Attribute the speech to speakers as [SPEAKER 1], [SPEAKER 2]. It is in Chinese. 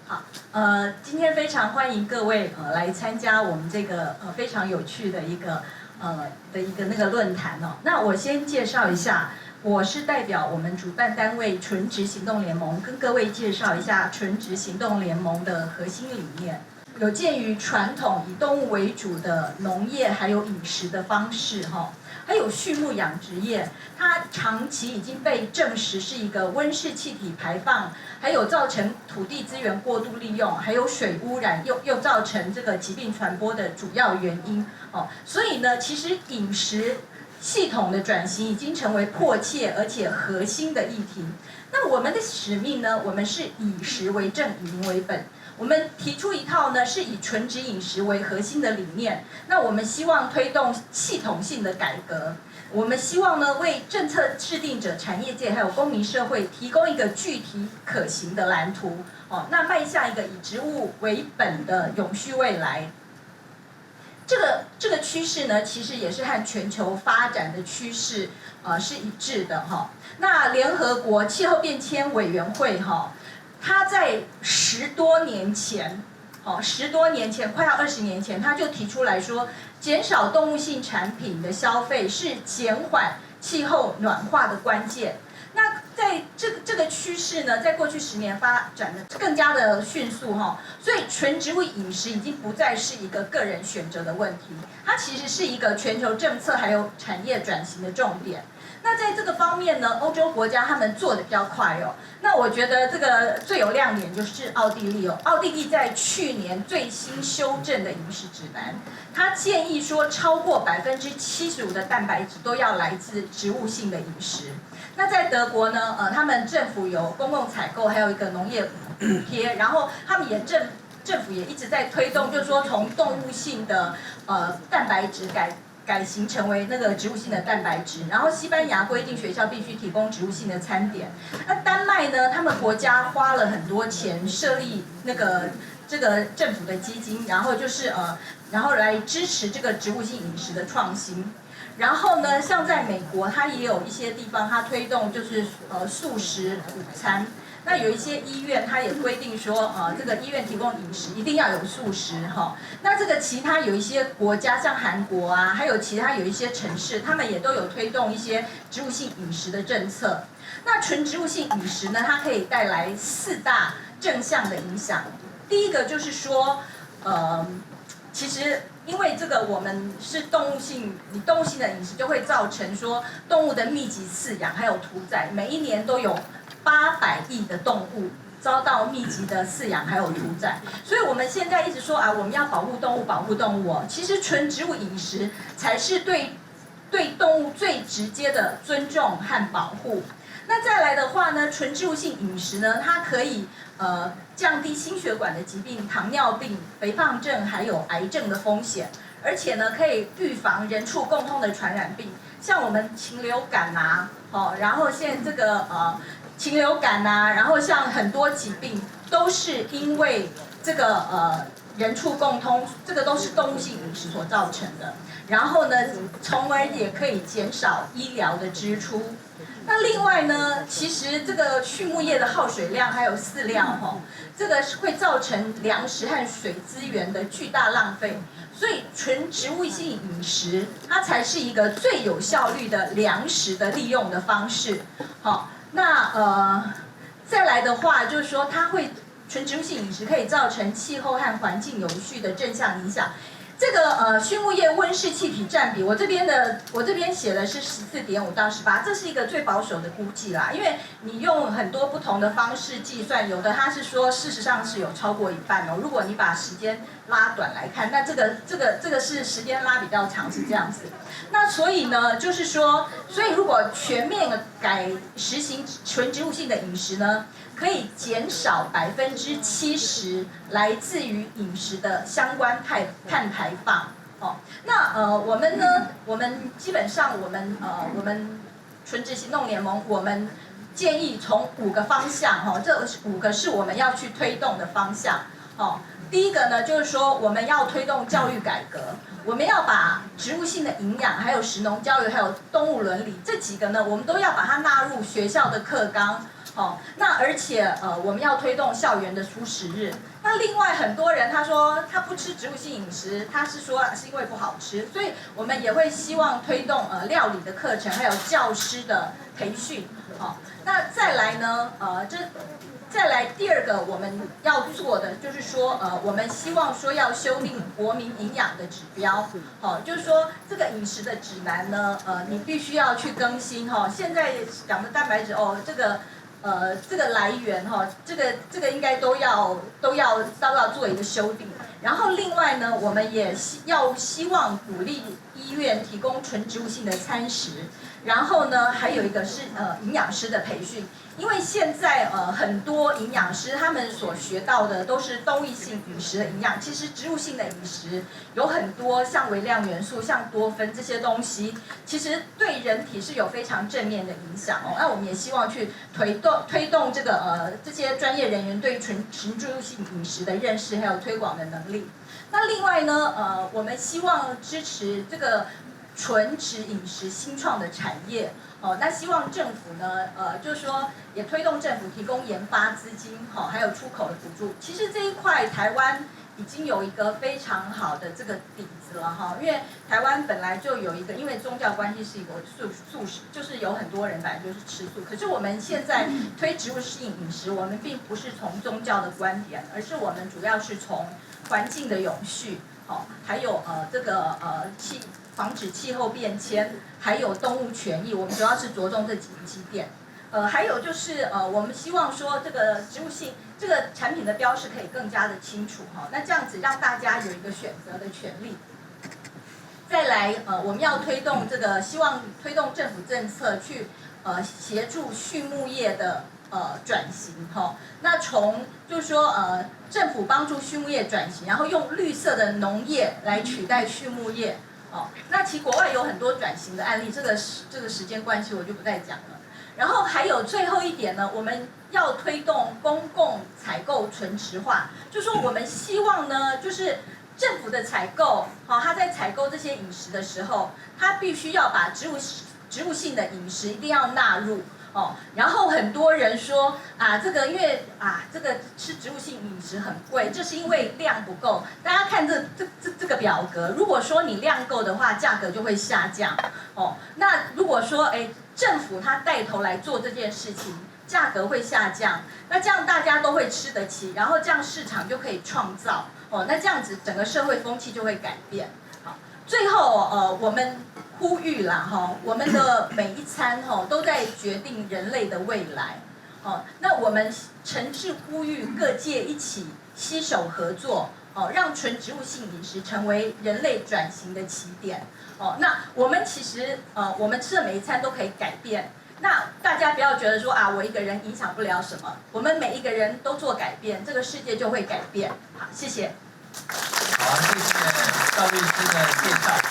[SPEAKER 1] 好，今天非常欢迎各位来参加我们这个非常有趣的一个那个论坛哦。那我先介绍一下，我是代表我们主办单位纯植行动联盟，跟各位介绍一下纯植行动联盟的核心理念。有鉴于传统以动物为主的农业还有饮食的方式哈，还有畜牧养殖业，它长期已经被证实是一个温室气体排放，还有造成土地资源过度利用，还有水污染，又造成这个疾病传播的主要原因哦。所以呢，其实饮食系统的转型已经成为迫切而且核心的议题。那我们的使命呢，我们是以食为正，以民为本。我们提出一套呢是以纯植饮食为核心的理念，那我们希望推动系统性的改革，我们希望呢为政策制定者、产业界还有公民社会提供一个具体可行的蓝图，那迈向一个以植物为本的永续未来。这个趋势呢，其实也是和全球发展的趋势是一致的哈。那联合国气候变迁委员会哈。他在10多年前，快要20年前，他就提出来说，减少动物性产品的消费是减缓气候暖化的关键。那在这个趋势呢，在过去10年发展的更加的迅速哈，所以纯植物饮食已经不再是一个个人选择的问题，它其实是一个全球政策还有产业转型的重点。那在这个方面呢，欧洲国家他们做得比较快哦。那我觉得这个最有亮点就是奥地利哦。奥地利在去年最新修正的饮食指南，它建议说超过75%的蛋白质都要来自植物性的饮食。那在德国呢，他们政府有公共采购，还有一个农业补贴，然后他们也政府也一直在推动，就是说从动物性的蛋白质改型成为那个植物性的蛋白质，然后西班牙规定学校必须提供植物性的餐点。那丹麦呢，他们国家花了很多钱设立这个政府的基金，然后就是然后来支持这个植物性饮食的创新。然后呢，像在美国，它也有一些地方它推动就是素食午餐。那有一些医院，它也规定说，这个医院提供饮食一定要有素食哈。那这个其他有一些国家，像韩国啊，还有其他有一些城市，他们也都有推动一些植物性饮食的政策。那纯植物性饮食呢，它可以带来4大正向的影响。第一个就是说，其实因为这个我们是动物性的饮食，就会造成说动物的密集饲养还有屠宰，每一年都有800亿的动物遭到密集的饲养还有屠宰，所以我们现在一直说我们要保护动物哦。其实纯植物饮食才是对动物最直接的尊重和保护。那再来的话呢，纯植物性饮食呢，它可以降低心血管的疾病、糖尿病、肥胖症还有癌症的风险，而且呢可以预防人畜共通的传染病，像我们禽流感然后现在这个禽流感然后像很多疾病都是因为这个人畜共通，这个都是动物性饮食所造成的。然后呢，从而也可以减少医疗的支出。那另外呢，其实这个畜牧业的耗水量还有饲料这个会造成粮食和水资源的巨大浪费。所以纯植物性饮食，它才是一个最有效率的粮食的利用的方式。那再来的话，就是说纯植物性饮食可以造成气候和环境有序的正向影响。这个畜牧业温室气体占比，我这边写的是14.5到18，这是一个最保守的估计啦，因为你用很多不同的方式计算，有的它是说事实上是有超过一半哦。如果你把时间拉短来看，那这个是时间拉比较长是这样子。那所以呢，就是说，所以如果全面实行纯植物性的饮食呢，可以减少70%来自于饮食的相关碳排放。那我们呢，我们基本上我们纯植行动联盟，我们建议从5个方向这5个是我们要去推动的方向。第一个呢，就是说我们要推动教育改革，我们要把植物性的营养、还有食农教育、还有动物伦理这几个呢，我们都要把它纳入学校的课纲。那而且我们要推动校园的蔬食日。那另外很多人他说他不吃植物性饮食，他是说是因为不好吃，所以我们也会希望推动料理的课程，还有教师的培训。那再来呢，再来第二个我们要做的就是说，我们希望说要修订国民营养的指标，就是说这个饮食的指南呢，你必须要去更新现在讲的蛋白质这个来源这个应该都要做一个修订。然后另外呢，我们也希望鼓励医院提供纯植物性的餐食。然后呢，还有一个是营养师的培训，因为现在很多营养师他们所学到的都是动力性饮食的营养，其实植物性的饮食有很多像微量元素、像多酚这些东西，其实对人体是有非常正面的影响那我们也希望去推动这些专业人员对纯植物性饮食的认识还有推广的能力。那另外呢，我们希望支持这个纯植饮食新创的产业那希望政府呢，就是说也推动政府提供研发资金还有出口的补助。其实这一块台湾已经有一个非常好的这个底子了因为台湾本来就有一个，因为宗教关系是一个素食，就是有很多人本来就是吃素。可是我们现在推植物性饮食，我们并不是从宗教的观点，而是我们主要是从环境的永续还有防止气候变迁，还有动物权益，我们主要是着重这几点。还有就是我们希望说这个植物性这个产品的标示可以更加的清楚那这样子让大家有一个选择的权利。再来我们要希望推动政府政策去协助畜牧业的转型那就是说政府帮助畜牧业转型，然后用绿色的农业来取代畜牧业那其实国外有很多转型的案例，这个时间关系我就不再讲了。然后还有最后一点呢，我们要推动公共采购纯植化，就说我们希望呢，就是政府的采购他在采购这些饮食的时候，他必须要把植物性的饮食一定要纳入然后很多人说这个因为这个吃植物性饮食很贵，这是因为量不够。大家看这个表格，如果说你量够的话，价格就会下降那如果说政府他带头来做这件事情，价格会下降，那这样大家都会吃得起，然后这样市场就可以创造那这样子整个社会风气就会改变。最后我们呼吁啦我们的每一餐都在决定人类的未来那我们诚挚呼吁各界一起携手合作让纯植物性饮食成为人类转型的起点那我们其实我们吃的每一餐都可以改变。那大家不要觉得说我一个人影响不了什么，我们每一个人都做改变，这个世界就会改变。好，谢谢。
[SPEAKER 2] 好，谢谢赵律师的介绍。